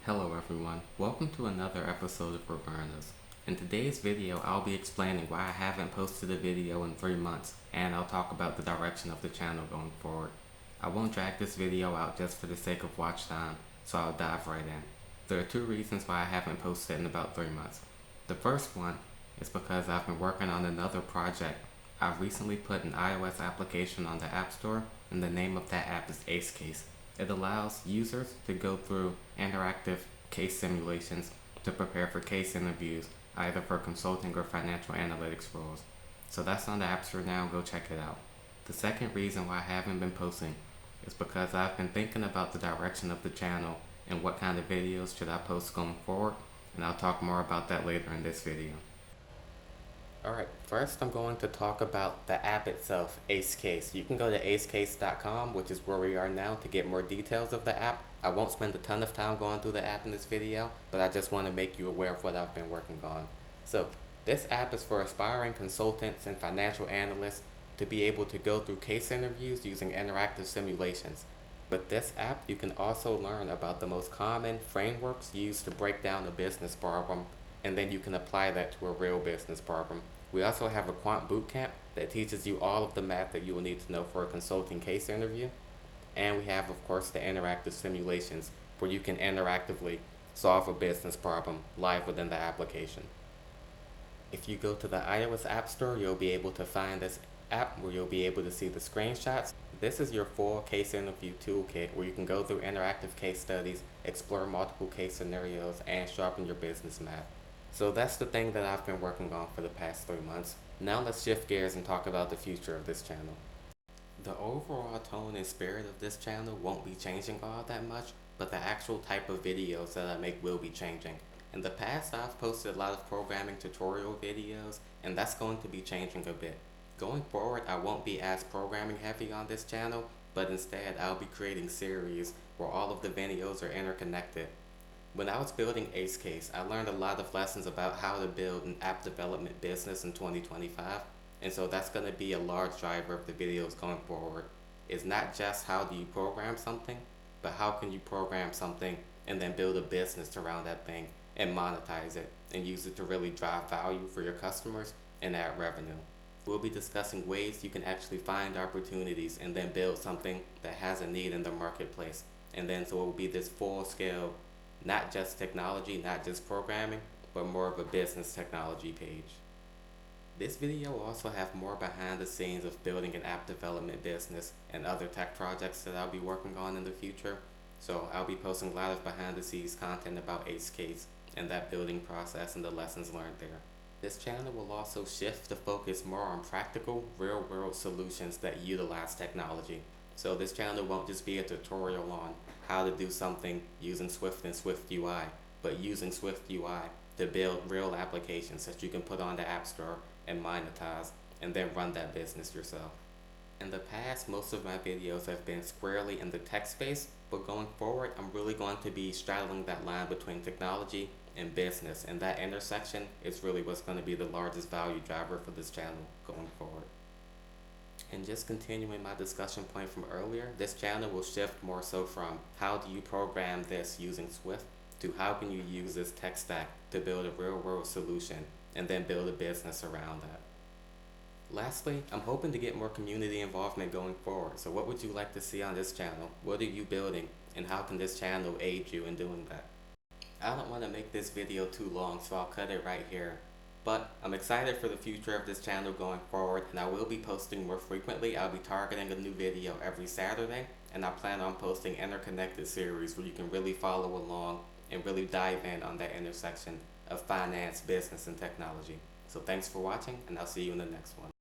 Hello everyone, welcome to another episode of Revernos. In today's video, I'll be explaining why I haven't posted a video in 3 months, and I'll talk about the direction of the channel going forward. I won't drag this video out just for the sake of watch time, so I'll dive right in. There are 2 reasons why I haven't posted in about 3 months. The first one is because I've been working on another project. I've recently put an iOS application on the App Store, and the name of that app is AcedCase. It allows users to go through interactive case simulations to prepare for case interviews, either for consulting or financial analytics roles. So that's on the App Store now, go check it out. The second reason why I haven't been posting is because I've been thinking about the direction of the channel and what kind of videos should I post going forward, and I'll talk more about that later in this video. Alright, first I'm going to talk about the app itself, AcedCase. You can go to acedcase.com, which is where we are now, to get more details of the app. I won't spend a ton of time going through the app in this video, but I just want to make you aware of what I've been working on. So, this app is for aspiring consultants and financial analysts to be able to go through case interviews using interactive simulations. With this app, you can also learn about the most common frameworks used to break down a business problem, and then you can apply that to a real business problem. We also have a quant bootcamp that teaches you all of the math that you will need to know for a consulting case interview. And we have, of course, the interactive simulations where you can interactively solve a business problem live within the application. If you go to the iOS App Store, you'll be able to find this app where you'll be able to see the screenshots. This is your full case interview toolkit where you can go through interactive case studies, explore multiple case scenarios, and sharpen your business math. So that's the thing that I've been working on for the past 3 months. Now let's shift gears and talk about the future of this channel. The overall tone and spirit of this channel won't be changing all that much, but the actual type of videos that I make will be changing. In the past, I've posted a lot of programming tutorial videos, and that's going to be changing a bit. Going forward, I won't be as programming heavy on this channel, but instead I'll be creating series where all of the videos are interconnected. When I was building AcedCase, I learned a lot of lessons about how to build an app development business in 2025, and so that's going to be a large driver of the videos going forward. It's not just how do you program something, but how can you program something and then build a business around that thing and monetize it and use it to really drive value for your customers and add revenue. We'll be discussing ways you can actually find opportunities and then build something that has a need in the marketplace. And then so it will be this full scale, not just technology, not just programming, but more of a business technology page. This video will also have more behind the scenes of building an app development business and other tech projects that I'll be working on in the future. So I'll be posting a lot of behind the scenes content about AcedCase and that building process and the lessons learned there. This channel will also shift the focus more on practical, real-world solutions that utilize technology. So this channel won't just be a tutorial on how to do something using Swift and SwiftUI, but using SwiftUI to build real applications that you can put on the App Store and monetize, and then run that business yourself. In the past, most of my videos have been squarely in the tech space, but going forward, I'm really going to be straddling that line between technology and business, and that intersection is really what's going to be the largest value driver for this channel going forward. And just continuing my discussion point from earlier, this channel will shift more so from how do you program this using Swift to how can you use this tech stack to build a real world solution and then build a business around that. Lastly, I'm hoping to get more community involvement going forward. So what would you like to see on this channel? What are you building, and how can this channel aid you in doing that? I don't want to make this video too long, so I'll cut it right here. But I'm excited for the future of this channel going forward, and I will be posting more frequently. I'll be targeting a new video every Saturday, and I plan on posting interconnected series where you can really follow along and really dive in on that intersection of finance, business, and technology. So thanks for watching, and I'll see you in the next one.